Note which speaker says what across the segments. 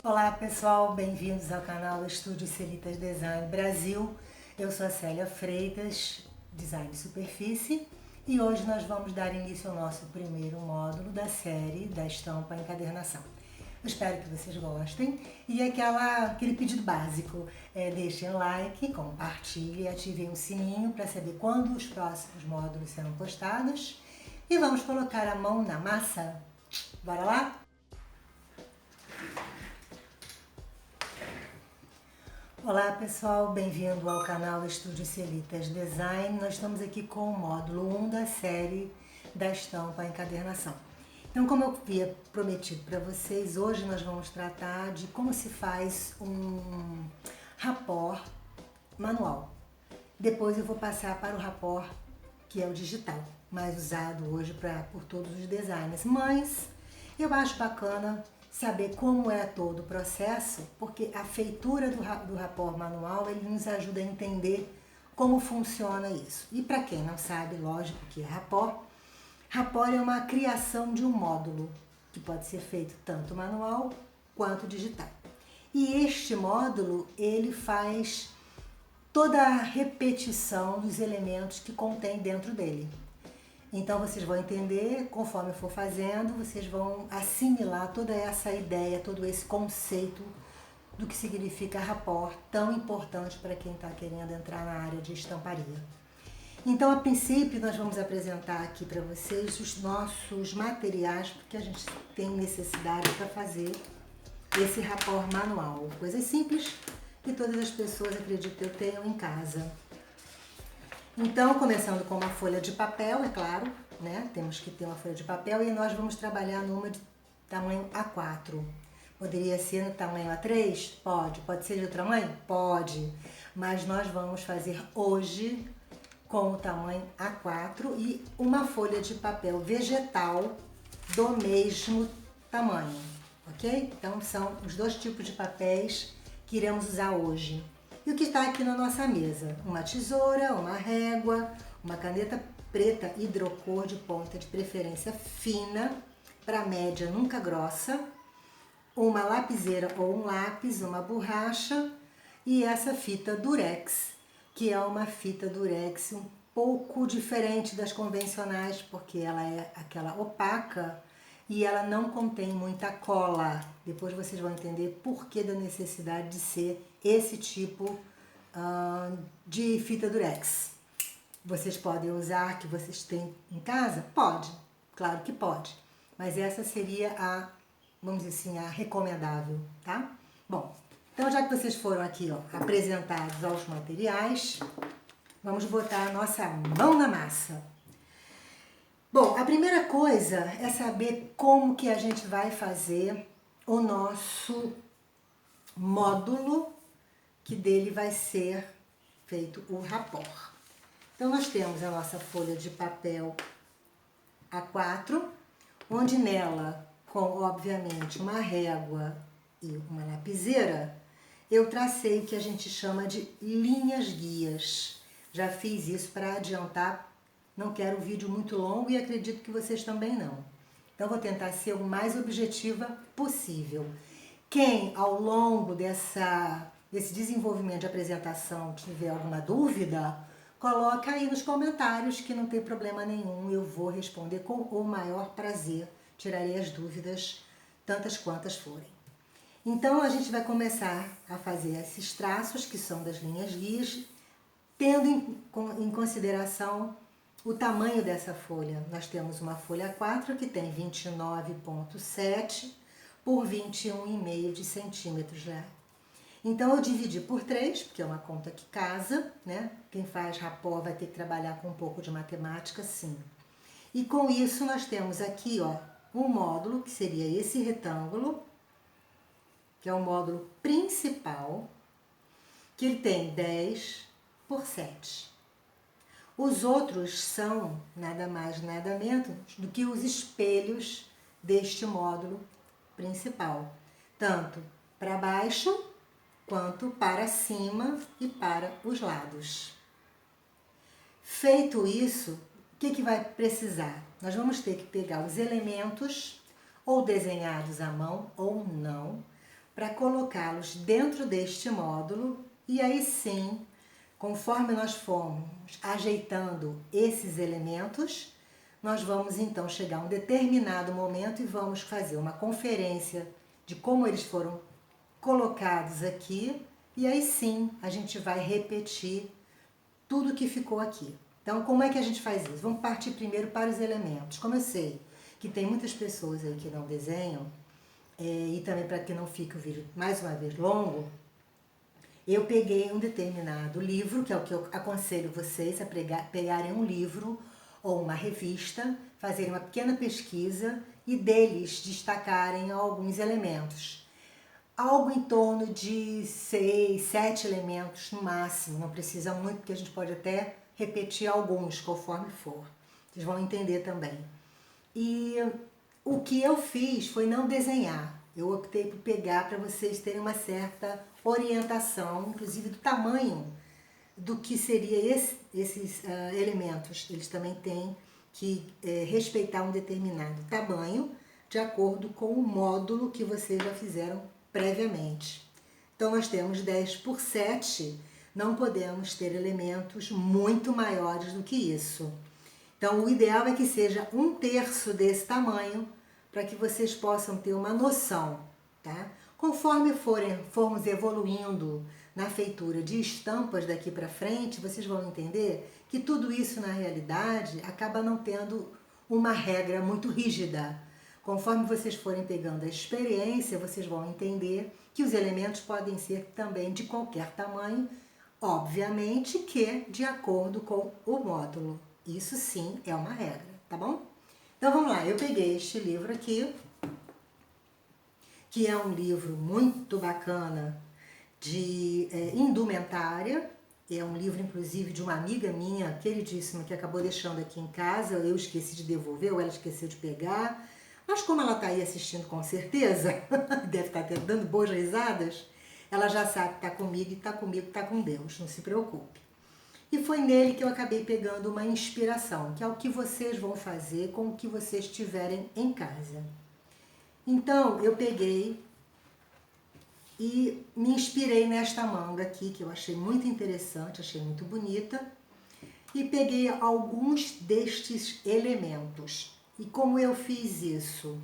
Speaker 1: Olá pessoal, bem-vindos ao canal Estúdio Celitas Design Brasil. Eu sou a Célia Freitas, Design de Superfície, e hoje nós vamos dar início ao nosso primeiro módulo da série da estampa encadernação. Eu espero que vocês gostem e aquele pedido básico, deixem like, compartilhem e ativem o sininho para saber quando os próximos módulos serão postados. E vamos colocar a mão na massa? Bora lá? Olá pessoal, bem-vindo ao canal Estúdio Celitas Design. Nós estamos aqui com o módulo 1 da série da estampa encadernação. Então, como eu havia prometido para vocês, hoje nós vamos tratar de como se faz um rapport manual. Depois eu vou passar para o rapport que é o digital, mais usado hoje por todos os designers. Mas eu acho bacana saber como é todo o processo, porque a feitura do rapport manual, ele nos ajuda a entender como funciona isso. E para quem não sabe, lógico que é rapport. Rapport é uma criação de um módulo, que pode ser feito tanto manual quanto digital. E este módulo, ele faz toda a repetição dos elementos que contém dentro dele. Então vocês vão entender, conforme eu for fazendo, vocês vão assimilar toda essa ideia, todo esse conceito do que significa rapport, tão importante para quem está querendo entrar na área de estamparia. Então, a princípio, nós vamos apresentar aqui para vocês os nossos materiais, porque a gente tem necessidade para fazer esse rapport manual. Coisas simples que todas as pessoas, acredito eu, tenham em casa. Então, começando com uma folha de papel, é claro, né? Temos que ter uma folha de papel e nós vamos trabalhar numa de tamanho A4. Poderia ser no tamanho A3? Pode. Pode ser de outro tamanho? Pode. Mas nós vamos fazer hoje com o tamanho A4 e uma folha de papel vegetal do mesmo tamanho, ok? Então, são os dois tipos de papéis que iremos usar hoje. E o que está aqui na nossa mesa? Uma tesoura, uma régua, uma caneta preta hidrocor de ponta de preferência fina, para média nunca grossa, uma lapiseira ou um lápis, uma borracha e essa fita durex, que é uma fita durex um pouco diferente das convencionais, porque ela é aquela opaca e ela não contém muita cola. Depois vocês vão entender por que da necessidade de ser esse tipo de fita durex. Vocês podem usar, que vocês têm em casa? Pode, claro que pode. Mas essa seria a, vamos dizer assim, a recomendável, tá? Bom, então já que vocês foram aqui, ó, apresentados aos materiais, vamos botar a nossa mão na massa. Bom, a primeira coisa é saber como que a gente vai fazer o nosso módulo, que dele vai ser feito o rapport. Então, nós temos a nossa folha de papel A4, onde nela, com obviamente uma régua e uma lapiseira, eu tracei o que a gente chama de linhas guias. Já fiz isso para adiantar, não quero um vídeo muito longo e acredito que vocês também não. Então, vou tentar ser o mais objetiva possível. Quem, ao longo desse desenvolvimento de apresentação, tiver alguma dúvida, coloca aí nos comentários que não tem problema nenhum, eu vou responder com o maior prazer, tirarei as dúvidas, tantas quantas forem. Então, a gente vai começar a fazer esses traços, que são das linhas guias, tendo em consideração o tamanho dessa folha. Nós temos uma folha 4 que tem 29,7 por 21,5 de centímetros, né? Então, eu dividi por 3, porque é uma conta que casa, né? Quem faz rapport vai ter que trabalhar com um pouco de matemática, sim. E com isso, nós temos aqui, ó, um módulo, que seria esse retângulo, que é o módulo principal, que ele tem 10 por 7. Os outros são nada mais, nada menos do que os espelhos deste módulo principal, tanto para baixo quanto para cima e para os lados. Feito isso, o que vai precisar? Nós vamos ter que pegar os elementos, ou desenhados à mão ou não, para colocá-los dentro deste módulo e aí sim, conforme nós formos ajeitando esses elementos, nós vamos então chegar a um determinado momento e vamos fazer uma conferência de como eles foram colocados aqui e aí sim a gente vai repetir tudo que ficou aqui. Então, como é que a gente faz isso? Vamos partir primeiro para os elementos. Como eu sei que tem muitas pessoas aí que não desenham, e também para que não fique o vídeo mais uma vez longo, eu peguei um determinado livro, que é o que eu aconselho vocês a pegarem um livro ou uma revista, fazerem uma pequena pesquisa e deles destacarem alguns elementos. Algo em torno de 6, 7 elementos no máximo, não precisa muito, porque a gente pode até repetir alguns conforme for. Vocês vão entender também. E o que eu fiz foi não desenhar. Eu optei por pegar para vocês terem uma certa orientação, inclusive do tamanho do que seria esses elementos. Eles também têm que respeitar um determinado tamanho de acordo com o módulo que vocês já fizeram previamente. Então nós temos 10 por 7, não podemos ter elementos muito maiores do que isso. Então o ideal é que seja 1/3 desse tamanho, para que vocês possam ter uma noção, tá? Conforme formos evoluindo na feitura de estampas daqui para frente, vocês vão entender que tudo isso na realidade acaba não tendo uma regra muito rígida. Conforme vocês forem pegando a experiência, vocês vão entender que os elementos podem ser também de qualquer tamanho, obviamente que de acordo com o módulo. Isso sim é uma regra, tá bom? Então vamos lá, eu peguei este livro aqui, que é um livro muito bacana de indumentária. É um livro, inclusive, de uma amiga minha, queridíssima, que acabou deixando aqui em casa. Eu esqueci de devolver, ou ela esqueceu de pegar. Mas como ela está aí assistindo com certeza, deve estar até dando boas risadas, ela já sabe que está comigo e está comigo, está com Deus, não se preocupe. E foi nele que eu acabei pegando uma inspiração, que é o que vocês vão fazer com o que vocês tiverem em casa. Então, eu peguei e me inspirei nesta manga aqui, que eu achei muito interessante, achei muito bonita, e peguei alguns destes elementos. E como eu fiz isso?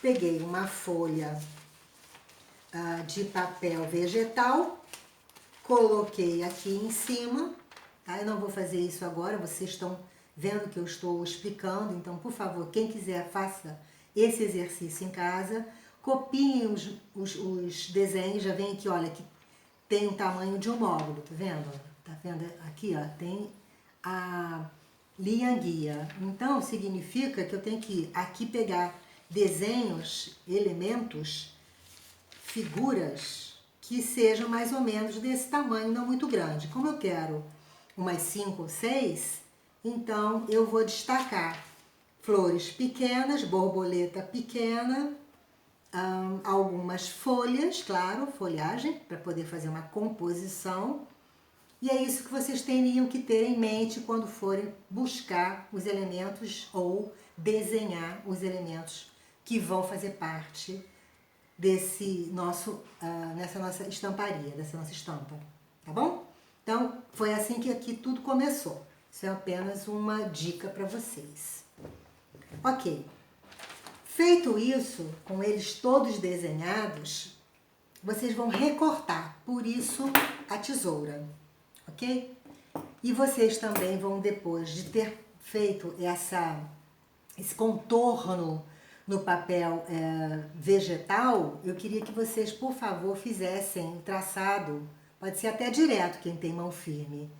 Speaker 1: Peguei uma folha de papel vegetal, coloquei aqui em cima, tá? Eu não vou fazer isso agora, vocês estão vendo que eu estou explicando, então, por favor, quem quiser, faça esse exercício em casa, copiem os desenhos, já vem aqui, olha, que tem o tamanho de um módulo, tá vendo? Tá vendo aqui, ó, tem a linha guia. Então, significa que eu tenho que aqui pegar desenhos, elementos, figuras que sejam mais ou menos desse tamanho, não muito grande. Como eu quero umas 5 ou 6, então eu vou destacar flores pequenas, borboleta pequena, algumas folhas, claro, folhagem, para poder fazer uma composição. E é isso que vocês teriam que ter em mente quando forem buscar os elementos ou desenhar os elementos que vão fazer parte desse nessa nossa estamparia, dessa nossa estampa, tá bom? Então, foi assim que aqui tudo começou. Isso é apenas uma dica para vocês. Ok. Feito isso, com eles todos desenhados, vocês vão recortar, por isso a tesoura, ok? E vocês também vão, depois de ter feito esse contorno no papel vegetal, eu queria que vocês, por favor, fizessem o traçado, pode ser até direto, quem tem mão firme,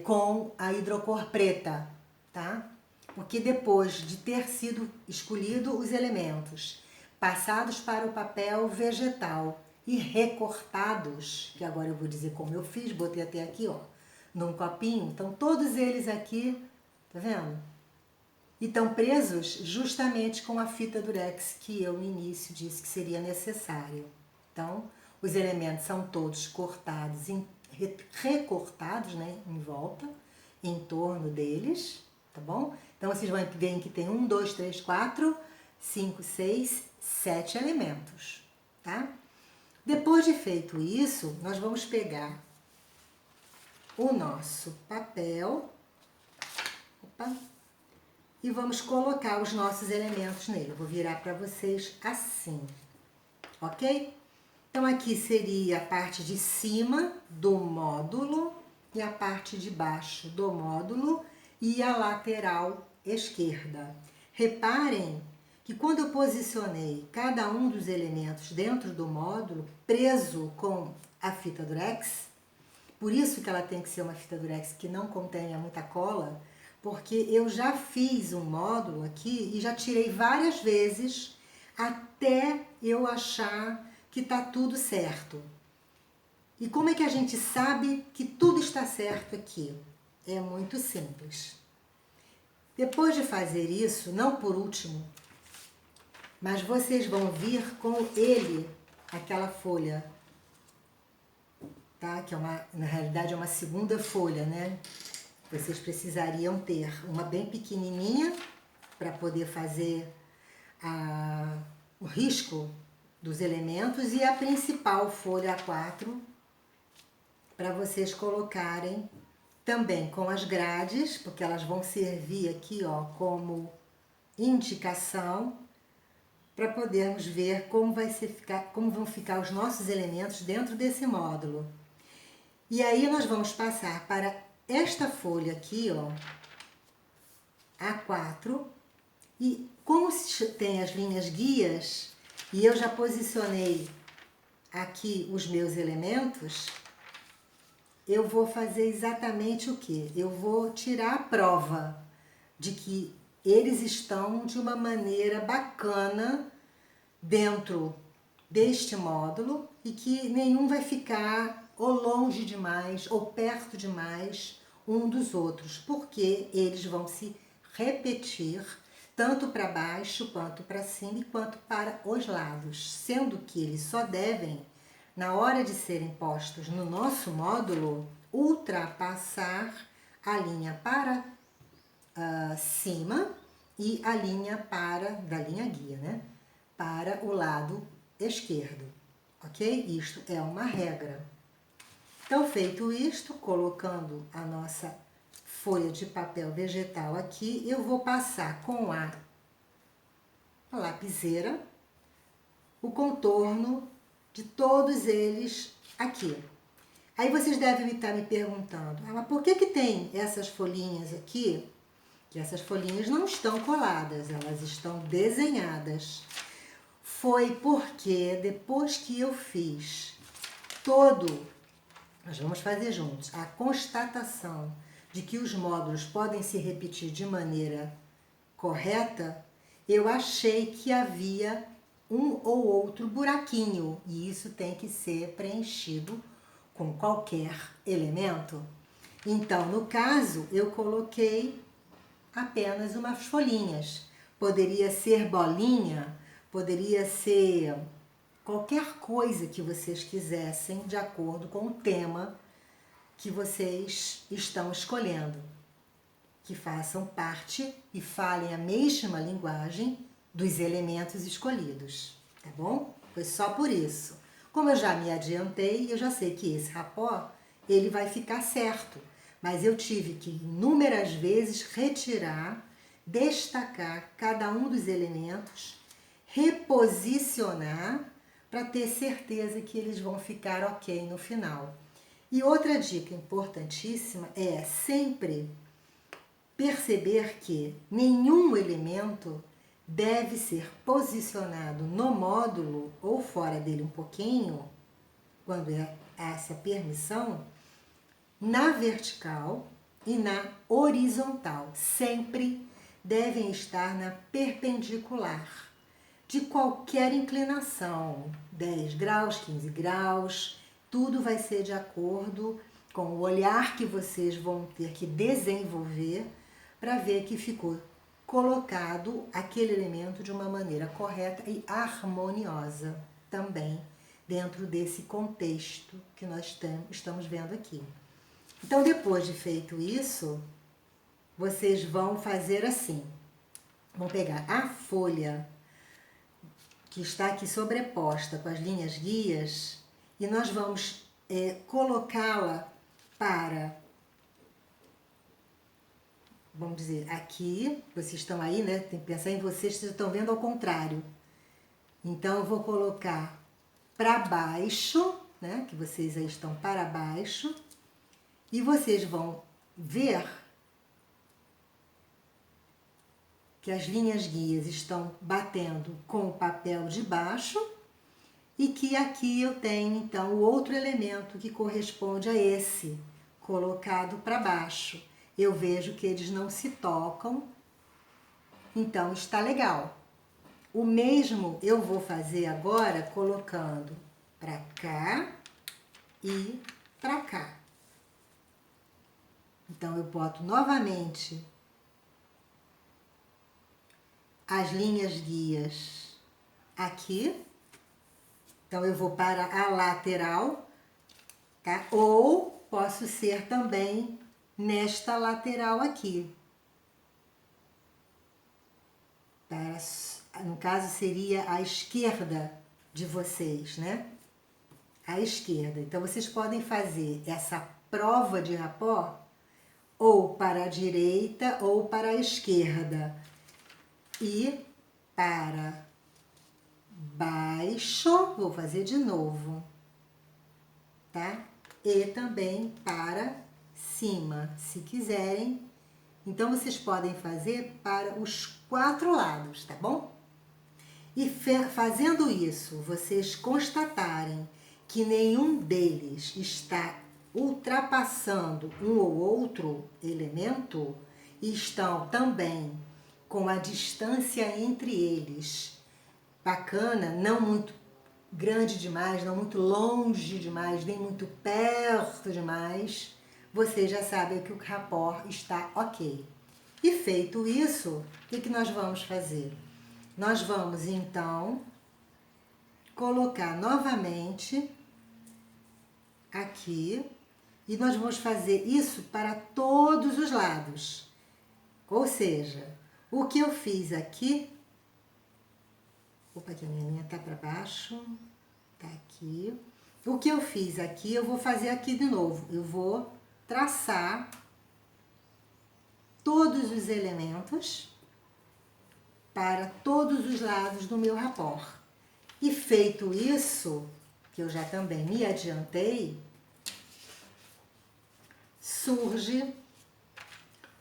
Speaker 1: com a hidrocor preta, tá? Porque depois de ter sido escolhido os elementos, passados para o papel vegetal e recortados, que agora eu vou dizer como eu fiz, botei até aqui, ó, num copinho, então todos eles aqui, tá vendo? E estão presos justamente com a fita durex que eu no início disse que seria necessário. Então, os elementos são todos cortados, recortados, né, em volta, em torno deles, tá bom? Então, vocês vão ver que tem 1, 2, 3, 4, 5, 6, 7 elementos, tá? Depois de feito isso, nós vamos pegar o nosso papel, opa, e vamos colocar os nossos elementos nele. Eu vou virar para vocês assim, ok? Então aqui seria a parte de cima do módulo e a parte de baixo do módulo e a lateral esquerda. Reparem que quando eu posicionei cada um dos elementos dentro do módulo, preso com a fita durex, por isso que ela tem que ser uma fita durex que não contenha muita cola, porque eu já fiz um módulo aqui e já tirei várias vezes até eu achar que tá tudo certo. E como é que a gente sabe que tudo está certo aqui? É muito simples. Depois de fazer isso, não por último, mas vocês vão vir com ele, aquela folha, tá? Que é na realidade é uma segunda folha, né? Vocês precisariam ter uma bem pequenininha para poder fazer o risco dos elementos e a principal folha A4 para vocês colocarem também com as grades, porque elas vão servir aqui, ó, como indicação para podermos ver como como vão ficar os nossos elementos dentro desse módulo. E aí nós vamos passar para esta folha aqui, ó, A4, e como tem as linhas guias, e eu já posicionei aqui os meus elementos, eu vou fazer exatamente o quê? Eu vou tirar a prova de que eles estão de uma maneira bacana dentro deste módulo e que nenhum vai ficar ou longe demais ou perto demais um dos outros, porque eles vão se repetir tanto para baixo, quanto para cima e quanto para os lados, sendo que eles só devem, na hora de serem postos no nosso módulo, ultrapassar a linha para cima e a linha da linha guia, né? Para o lado esquerdo, ok? Isto é uma regra. Então, feito isto, colocando a nossa folha de papel vegetal aqui, eu vou passar com a lapiseira o contorno de todos eles aqui. Aí vocês devem estar me perguntando, mas por que tem essas folhinhas aqui? Que essas folhinhas não estão coladas, elas estão desenhadas. Foi porque depois que eu fiz nós vamos fazer juntos, a constatação de que os módulos podem se repetir de maneira correta, eu achei que havia um ou outro buraquinho, e isso tem que ser preenchido com qualquer elemento. Então, no caso, eu coloquei apenas umas folhinhas. Poderia ser bolinha, poderia ser qualquer coisa que vocês quisessem, de acordo com o tema que vocês estão escolhendo. Que façam parte e falem a mesma linguagem dos elementos escolhidos, tá bom? Foi só por isso. Como eu já me adiantei, eu já sei que esse rapó, ele vai ficar certo. Mas eu tive que inúmeras vezes retirar, destacar cada um dos elementos, reposicionar, para ter certeza que eles vão ficar ok no final. E outra dica importantíssima é sempre perceber que nenhum elemento deve ser posicionado no módulo ou fora dele um pouquinho, quando é essa permissão, na vertical e na horizontal. Sempre devem estar na perpendicular, de qualquer inclinação, 10 graus, 15 graus, tudo vai ser de acordo com o olhar que vocês vão ter que desenvolver para ver que ficou colocado aquele elemento de uma maneira correta e harmoniosa também dentro desse contexto que nós estamos vendo aqui. Então, depois de feito isso, vocês vão fazer assim. Vão pegar a folha que está aqui sobreposta com as linhas guias, e nós vamos colocá-la para, vamos dizer, aqui, vocês estão aí, né? Tem que pensar em vocês, vocês estão vendo ao contrário. Então, eu vou colocar para baixo, né? Que vocês aí estão para baixo, e vocês vão ver que as linhas guias estão batendo com o papel de baixo e que aqui eu tenho, então, o outro elemento que corresponde a esse, colocado para baixo. Eu vejo que eles não se tocam, então está legal. O mesmo eu vou fazer agora colocando para cá e para cá. Então, eu boto novamente as linhas guias aqui. Então, eu vou para a lateral, tá? Ou posso ser também nesta lateral aqui. No caso, seria a esquerda de vocês, né? A esquerda. Então, vocês podem fazer essa prova de rapó ou para a direita ou para a esquerda. E para baixo, vou fazer de novo, tá? E também para cima, se quiserem. Então, vocês podem fazer para os 4 lados, tá bom? E fazendo isso, vocês constatarem que nenhum deles está ultrapassando um ou outro elemento e estão também com a distância entre eles bacana, não muito grande demais, não muito longe demais, nem muito perto demais, vocês já sabem que o rapport está ok. E feito isso, o que nós vamos fazer? Nós vamos, então, colocar novamente aqui e nós vamos fazer isso para todos os lados. Ou seja, o que eu fiz aqui... Opa, aqui a minha linha tá para baixo, tá aqui. O que eu fiz aqui, eu vou fazer aqui de novo. Eu vou traçar todos os elementos para todos os lados do meu rapport. E feito isso, que eu já também me adiantei, surge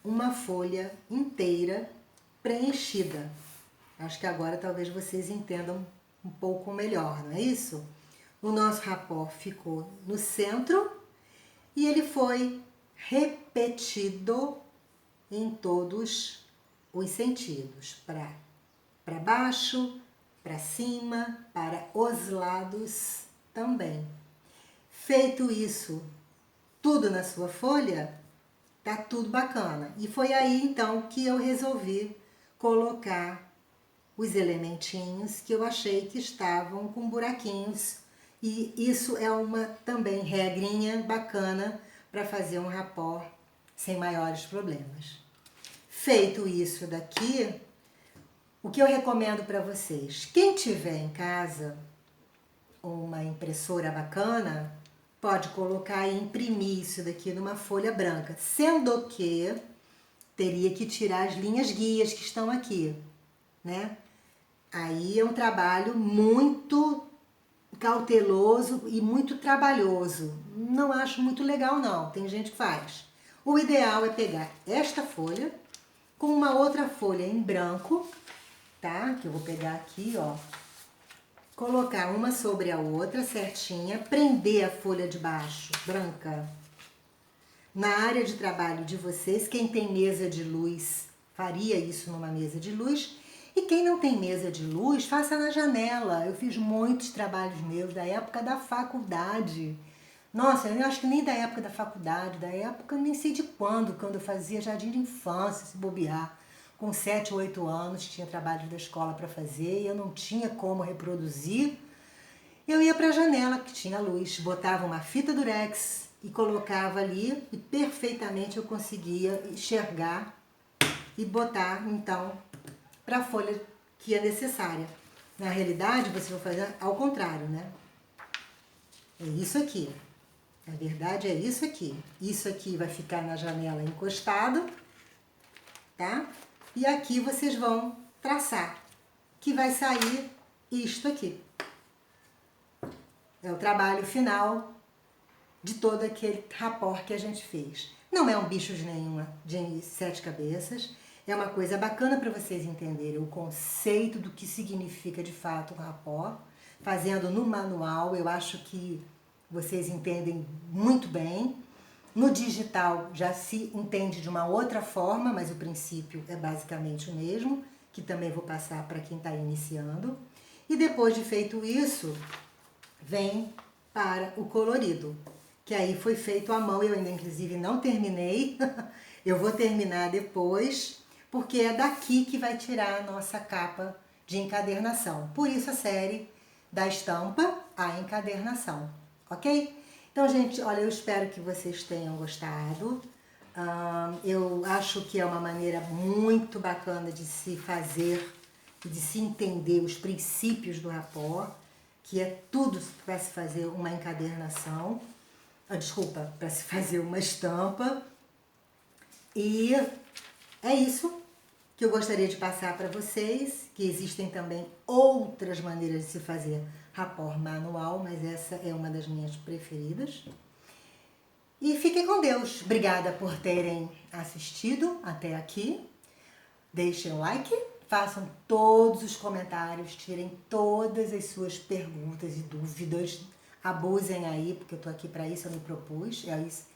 Speaker 1: uma folha inteira preenchida. Acho que agora talvez vocês entendam um pouco melhor, não é isso? O nosso rapport ficou no centro e ele foi repetido em todos os sentidos, para baixo, para cima, para os lados também. Feito isso, tudo na sua folha, tá tudo bacana. E foi aí então que eu resolvi colocar os elementinhos que eu achei que estavam com buraquinhos. E isso é uma também regrinha bacana para fazer um rapport sem maiores problemas. Feito isso daqui, o que eu recomendo para vocês? Quem tiver em casa uma impressora bacana, pode colocar e imprimir isso daqui numa folha branca, sendo que teria que tirar as linhas guias que estão aqui, né? Aí é um trabalho muito cauteloso e muito trabalhoso. Não acho muito legal, não. Tem gente que faz. O ideal é pegar esta folha com uma outra folha em branco, tá? Que eu vou pegar aqui, ó. Colocar uma sobre a outra certinha, prender a folha de baixo, branca. Na área de trabalho de vocês, quem tem mesa de luz faria isso numa mesa de luz. E quem não tem mesa de luz, faça na janela. Eu fiz muitos trabalhos meus da época da faculdade. Nossa, eu acho que nem da época da faculdade, da época nem sei de quando eu fazia jardim de infância, se bobear. Com 7 ou 8 anos, tinha trabalho da escola para fazer e eu não tinha como reproduzir. Eu ia para a janela, que tinha luz, botava uma fita durex e colocava ali e perfeitamente eu conseguia enxergar e botar, então, para a folha que é necessária. Na realidade, vocês vão fazer ao contrário, né? É isso aqui. Na verdade, é isso aqui. Isso aqui vai ficar na janela encostado, tá? E aqui vocês vão traçar, que vai sair isto aqui. É o trabalho final de todo aquele rapport que a gente fez. Não é um bicho de 7 cabeças, é uma coisa bacana para vocês entenderem o conceito do que significa de fato um rapport. Fazendo no manual, eu acho que vocês entendem muito bem. No digital já se entende de uma outra forma, mas o princípio é basicamente o mesmo, que também vou passar para quem está iniciando. E depois de feito isso, vem para o colorido, que aí foi feito à mão. Eu ainda inclusive não terminei, eu vou terminar depois, porque é daqui que vai tirar a nossa capa de encadernação. Por isso a série da estampa à encadernação, ok? Então, gente, olha, eu espero que vocês tenham gostado. Eu acho que é uma maneira muito bacana de se fazer e de se entender os princípios do rapport, que é tudo para se fazer uma encadernação, para se fazer uma estampa. E é isso que eu gostaria de passar para vocês, que existem também outras maneiras de se fazer rapport manual, mas essa é uma das minhas preferidas. E fiquem com Deus. Obrigada por terem assistido até aqui. Deixem o like, façam todos os comentários, tirem todas as suas perguntas e dúvidas. Abusem aí, porque eu tô aqui para isso, eu me propus.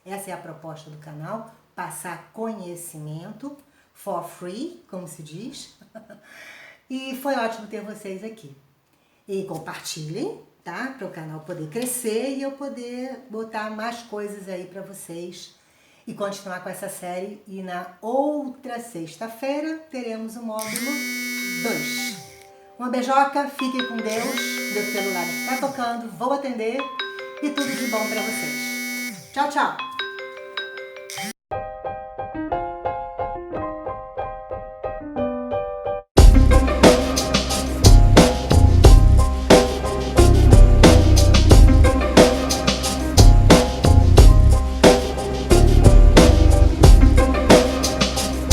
Speaker 1: Essa é a proposta do canal, passar conhecimento for free, como se diz. E foi ótimo ter vocês aqui. E compartilhem, tá? Para o canal poder crescer e eu poder botar mais coisas aí para vocês e continuar com essa série. E na outra sexta-feira teremos o módulo 2. Uma beijoca, fiquem com Deus. Meu celular está tocando, vou atender e tudo de bom para vocês. Tchau, tchau!